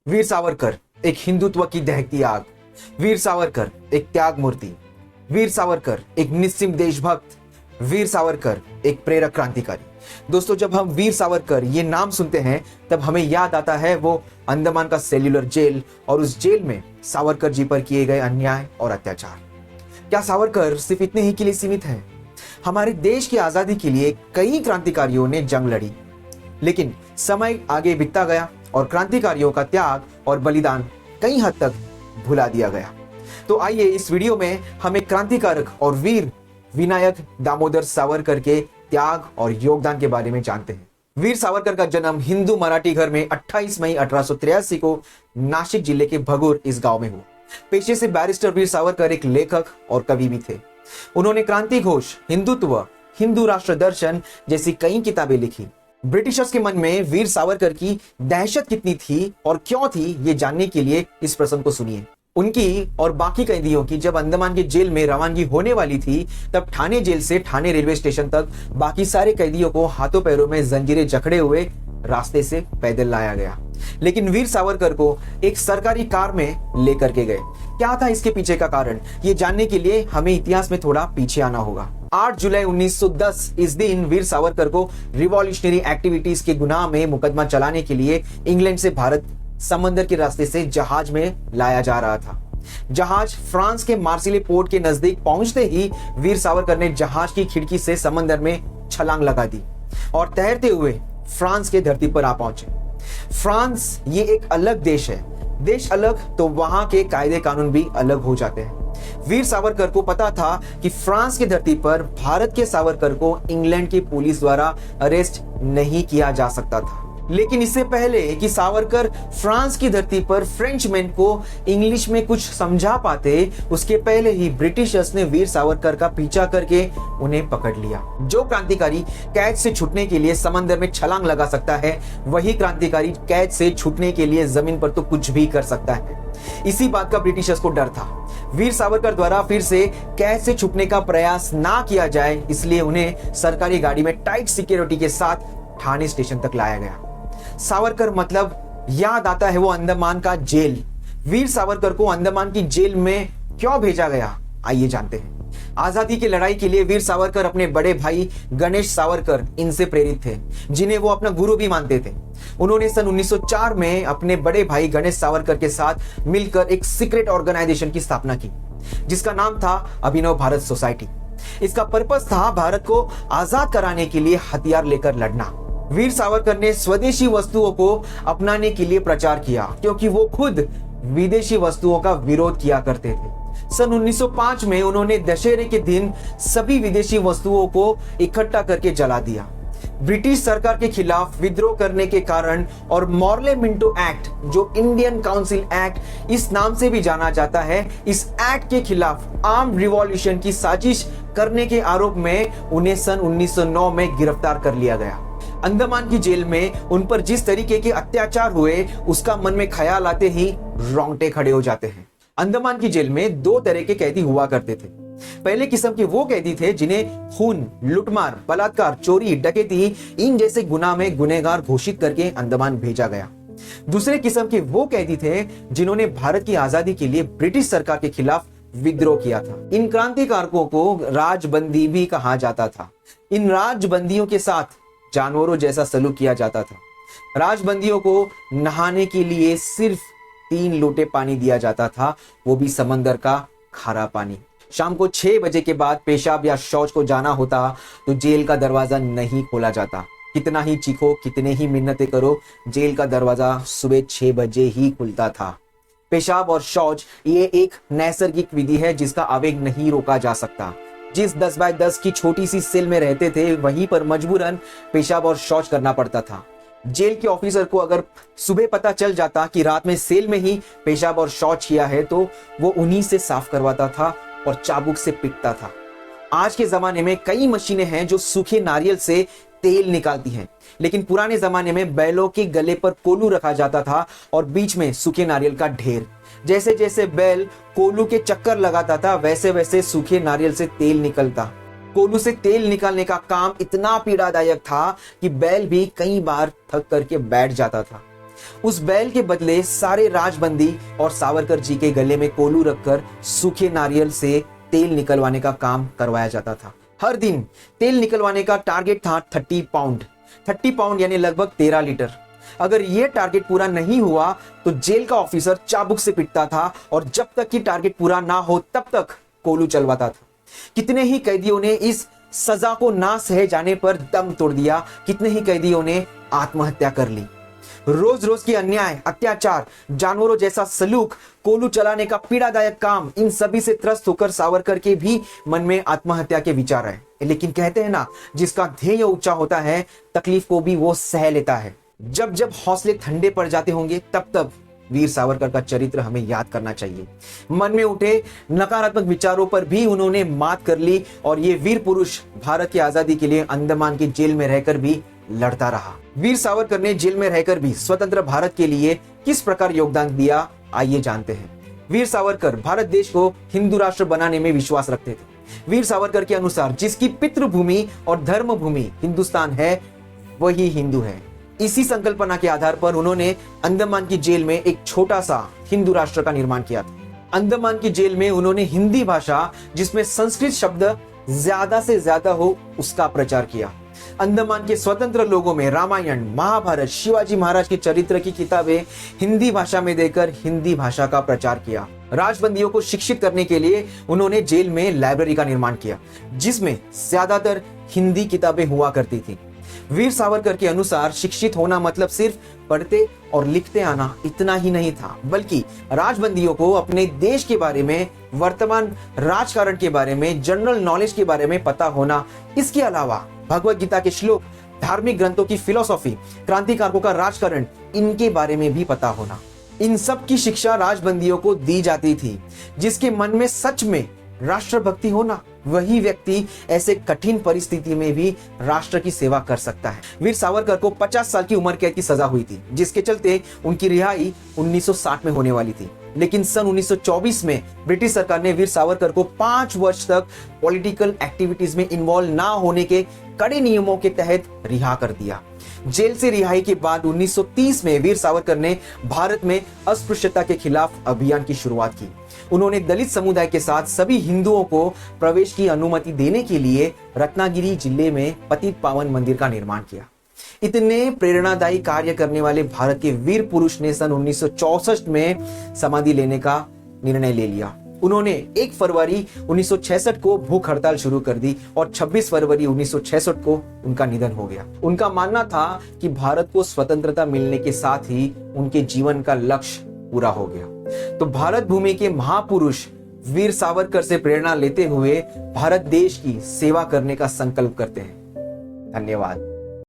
वीर सावरकर एक हिंदुत्व की दहकती आग, वीर सावरकर एक त्याग मूर्ति, वीर सावरकर एक निस्सीम देशभक्त, वीर सावरकर एक प्रेरक क्रांतिकारी। दोस्तों, जब हम वीर सावरकर ये नाम सुनते हैं तब हमें याद आता है वो अंडमान का सेल्यूलर जेल और उस जेल में सावरकर जी पर किए गए अन्याय और अत्याचार। क्या सावरकर सिर्फ इतने ही के लिए सीमित है? हमारे देश की आजादी के लिए कई क्रांतिकारियों ने जंग लड़ी, लेकिन समय आगे बीतता गया और क्रांतिकारियों का त्याग और बलिदान कई हद तक भुला दिया गया। तो आइए इस वीडियो में हम एक क्रांतिकारक और वीर विनायक दामोदर सावरकर के त्याग और योगदान के बारे में जानते हैं। वीर सावरकर का जन्म हिंदू मराठी घर में 28 मई 1883 को नासिक जिले के भगूर इस गांव में हुआ। पेशे से बैरिस्टर वीर सावरकर एक लेखक और कवि भी थे। उन्होंने क्रांति घोष, हिंदुत्व, हिंदू राष्ट्र दर्शन जैसी कई किताबें लिखी। ब्रिटिशर्स के मन में वीर सावरकर की दहशत कितनी थी और क्यों थी, ये जानने के लिए इस प्रसंग को सुनिए। उनकी और बाकी कैदियों की जब अंडमान के जेल में रवानगी होने वाली थी, तब ठाणे जेल से ठाणे रेलवे स्टेशन तक बाकी सारे कैदियों को हाथों पैरों में जंजीरें जकड़े हुए रास्ते से पैदल लाया गया, लेकिन वीर सावरकर को एक सरकारी कार में लेकर के गए। क्या था इसके पीछे का कारण, ये जानने के लिए हमें इतिहास में थोड़ा पीछे आना होगा। 8 जुलाई 1910 इस दिन वीर सावरकर को रिवॉल्यूशनरी एक्टिविटीज के गुनाह में मुकदमा चलाने के लिए इंग्लैंड से भारत समंदर के रास्ते से जहाज में लाया जा रहा था। जहाज फ्रांस के मार्सिले पोर्ट के नजदीक पहुंचते ही वीर सावरकर ने जहाज की खिड़की से समंदर में छलांग लगा दी और तैरते हुए फ्रांस के धरती पर आ पहुंचे। फ्रांस ये एक अलग देश है, देश अलग तो वहां के कायदे कानून भी अलग हो जाते हैं। वीर सावरकर को पता था कि फ्रांस की धरती पर भारत के सावरकर को इंग्लैंड की पुलिस द्वारा अरेस्ट नहीं किया जा सकता था, लेकिन इससे पहले कि सावरकर फ्रांस की धरती पर फ्रेंचमैन को इंग्लिश में कुछ समझा पाते, उसके पहले ही ब्रिटिशर्स ने वीर सावरकर का पीछा करके उन्हें पकड़ लिया। जो क्रांतिकारी कैद से छूटने के लिए समंदर में छलांग लगा सकता है, वही क्रांतिकारी कैद से छूटने के लिए जमीन पर तो कुछ भी कर सकता है। इसी बात का ब्रिटिशर्स को डर था। वीर सावरकर द्वारा फिर से कैद से छूटने का प्रयास ना किया जाए, इसलिए उन्हें सरकारी गाड़ी में टाइट सिक्योरिटी के साथ ठाणे स्टेशन तक लाया गया। सावरकर मतलब याद आता है वो अंडमान का जेल। वीर सावरकर को अंडमान की जेल में क्यों भेजा गया, आइए जानते हैं। आजादी की लड़ाई के लिए वीर सावरकर अपने बड़े भाई गणेश सावरकर इनसे प्रेरित थे, जिन्हें वो अपना गुरु भी मानते थे। उन्होंने सन 1904 में अपने बड़े भाई गणेश सावरकर के साथ मिलकर एक सीक्रेट ऑर्गेनाइजेशन की स्थापना की, जिसका नाम था अभिनव भारत सोसाइटी। इसका पर्पस था भारत को आजाद कराने के लिए हथियार लेकर लड़ना। वीर सावरकर ने स्वदेशी वस्तुओं को अपनाने के लिए प्रचार किया, क्योंकि वो खुद विदेशी वस्तुओं का विरोध किया करते थे। सन 1905 में उन्होंने दशहरे के दिन सभी विदेशी वस्तुओं को इकट्ठा करके जला दिया। ब्रिटिश सरकार के खिलाफ विद्रोह करने के कारण और मॉर्ले मिंटो एक्ट, जो इंडियन काउंसिल एक्ट इस नाम से भी जाना जाता है, इस एक्ट के खिलाफ आर्म रिवॉल्यूशन की साजिश करने के आरोप में उन्हें सन 1909 में गिरफ्तार कर लिया गया। अंडमान की जेल में उन पर जिस तरीके के अत्याचार हुए, उसका मन में ख्याल आते ही रोंगटे खड़े हो जाते हैं। अंडमान की जेल में 2 तरह के कैदी हुआ करते थे। पहले किस्म के वो कैदी थे जिन्हें खून, लूटमार, बलात्कार, चोरी, डकैती इन जैसे गुनाह में गुनहगार घोषित करके अंडमान भेजा गया। दूसरे किस्म के वो कैदी थे जिन्होंने भारत की आजादी के लिए ब्रिटिश सरकार के खिलाफ विद्रोह किया था। इन क्रांतिकारकों को राजबंदी भी कहा जाता था। इन राजबंदियों के साथ जानवरों जैसा सलूक किया जाता था। राजबंदियों को नहाने के लिए सिर्फ 3 लोटे पानी दिया जाता था, वो भी समंदर का खारा पानी। शाम को 6 बजे के बाद पेशाब या शौच को जाना होता तो जेल का दरवाजा नहीं खोला जाता। कितना ही चीखो, कितने ही मिन्नतें करो, जेल का दरवाजा सुबह 6 बजे ही खुलता था। पेशाब और शौच ये एक नैसर्गिक विधि है जिसका आवेग नहीं रोका जा सकता। जिस 10 बाय 10 की छोटी सी सेल में रहते थे, वहीं पर मजबूरन पेशाब और शौच करना पड़ता था। जेल के ऑफिसर को अगर सुबह पता चल जाता कि रात में सेल में ही पेशाब और शौच किया है, तो वो उन्हीं से साफ करवाता था और चाबुक से पीटता था। आज के जमाने में कई मशीनें हैं जो सूखे नारियल से तेल निकालती हैं, लेकिन पुराने जमाने में बैलों के गले पर कोलू रखा जाता था और बीच में सूखे नारियल का ढेर। जैसे जैसे बैल कोलू के चक्कर लगाता था, वैसे वैसे सूखे नारियल से तेल निकलता। कोलू से तेल निकालने का काम इतना पीड़ादायक था कि बैल भी कई बार थक करके बैठ जाता था। उस बैल के बदले सारे राजबंदी और सावरकर जी के गले में कोलू रखकर सूखे नारियल से तेल निकलवाने का काम करवाया जाता था। हर दिन तेल निकलवाने का टारगेट था 30 पाउंड यानी लगभग 13 लीटर। अगर यह टारगेट पूरा नहीं हुआ तो जेल का ऑफिसर चाबुक से पिटता था और जब तक कि टारगेट पूरा ना हो तब तक कोलू चलवाता था। कितने ही कैदियों ने इस सजा को ना सहे जाने पर दम तोड़ दिया, कितने ही कैदियों ने आत्महत्या कर ली। रोज रोज की अन्याय, अत्याचार, जानवरों जैसा सलूक, कोलू चलाने का पीड़ादायक काम, इन सभी से त्रस्त होकर सावरकर के भी मन में आत्महत्या के विचार आए। लेकिन कहते हैं ना, जिसका ध्येय ऊंचा होता है तकलीफ को भी वो सह लेता है। जब जब हौसले ठंडे पड़ जाते होंगे तब तब वीर सावरकर का चरित्र हमें याद करना चाहिए। मन में उठे नकारात्मक विचारों पर भी उन्होंने मात कर ली और ये वीर पुरुष भारत की आजादी के लिए अंडमान की जेल में रहकर भी लड़ता रहा। वीर सावरकर ने जेल में रहकर भी स्वतंत्र भारत के लिए किस प्रकार योगदान दिया, आइए जानते हैं। वीर सावरकर भारत देश को हिंदू राष्ट्र बनाने में विश्वास रखते थे। वीर सावरकर के अनुसार जिसकी पितृभूमि और धर्म भूमि हिंदुस्तान है वही हिंदू है। इसी संकल्पना के आधार पर उन्होंने अंडमान की जेल में एक छोटा सा हिंदू राष्ट्र का निर्माण किया था। अंडमान की जेल में उन्होंने हिंदी भाषा, जिसमें संस्कृत शब्द ज्यादा से ज्यादा हो, उसका प्रचार किया। अंडमान के स्वतंत्र लोगों में रामायण, महाभारत, शिवाजी महाराज के चरित्र की किताबें हिंदी भाषा में देकर हिंदी भाषा का प्रचार किया। राजबंदियों को शिक्षित करने के लिए उन्होंने जेल में लाइब्रेरी का निर्माण किया, जिसमें ज्यादातर हिंदी किताबें हुआ करती थी। वीर सावरकर के अनुसार शिक्षित होना मतलब सिर्फ पढ़ते और लिखते आना इतना ही नहीं था, बल्कि राजबंदियों को अपने देश के बारे में, वर्तमान राजकारण के बारे में, जनरल नॉलेज के बारे में पता होना, इसके अलावा भगवत गीता के श्लोक, धार्मिक ग्रंथों की फिलॉसफी, क्रांतिकारकों का राजकारण, इनके बारे में भी पता होना। इन सब की शिक्षा राजबंदियों को दी जाती थी। जिसके मन में सच में राष्ट्रभक्ति होना, वही व्यक्ति ऐसे कठिन परिस्थिति में भी राष्ट्र की सेवा कर सकता है। वीर सावरकर को 50 साल की उम्र कैद की सजा हुई थी, जिसके चलते उनकी रिहाई 1960 में होने वाली थी। लेकिन सन 1924 में ब्रिटिश सरकार ने वीर सावरकर को 5 वर्ष तक पॉलिटिकल एक्टिविटीज में इन्वॉल्व ना होने के कड़े नियमों के तहत रिहा कर दिया। जेल से रिहाई के बाद 1930 में वीर सावरकर ने भारत में अस्पृश्यता के खिलाफ अभियान की शुरुआत की। उन्होंने दलित समुदाय के साथ सभी हिंदुओं को प्रवेश की अनुमति देने के लिए रत्नागिरी जिले में पतित पावन मंदिर का निर्माण किया। इतने प्रेरणादायी कार्य करने वाले भारत के वीर पुरुष ने सन 1964 में समाधि लेने का निर्णय ले लिया। उन्होंने 1 फरवरी 1966 को भूख हड़ताल शुरू कर दी और 26 फरवरी 1966 को उनका निधन हो गया। उनका मानना था कि भारत को स्वतंत्रता मिलने के साथ ही उनके जीवन का लक्ष्य पूरा हो गया। तो भारत भूमि के महापुरुष वीर सावरकर से प्रेरणा लेते हुए भारत देश की सेवा करने का संकल्प करते हैं। धन्यवाद।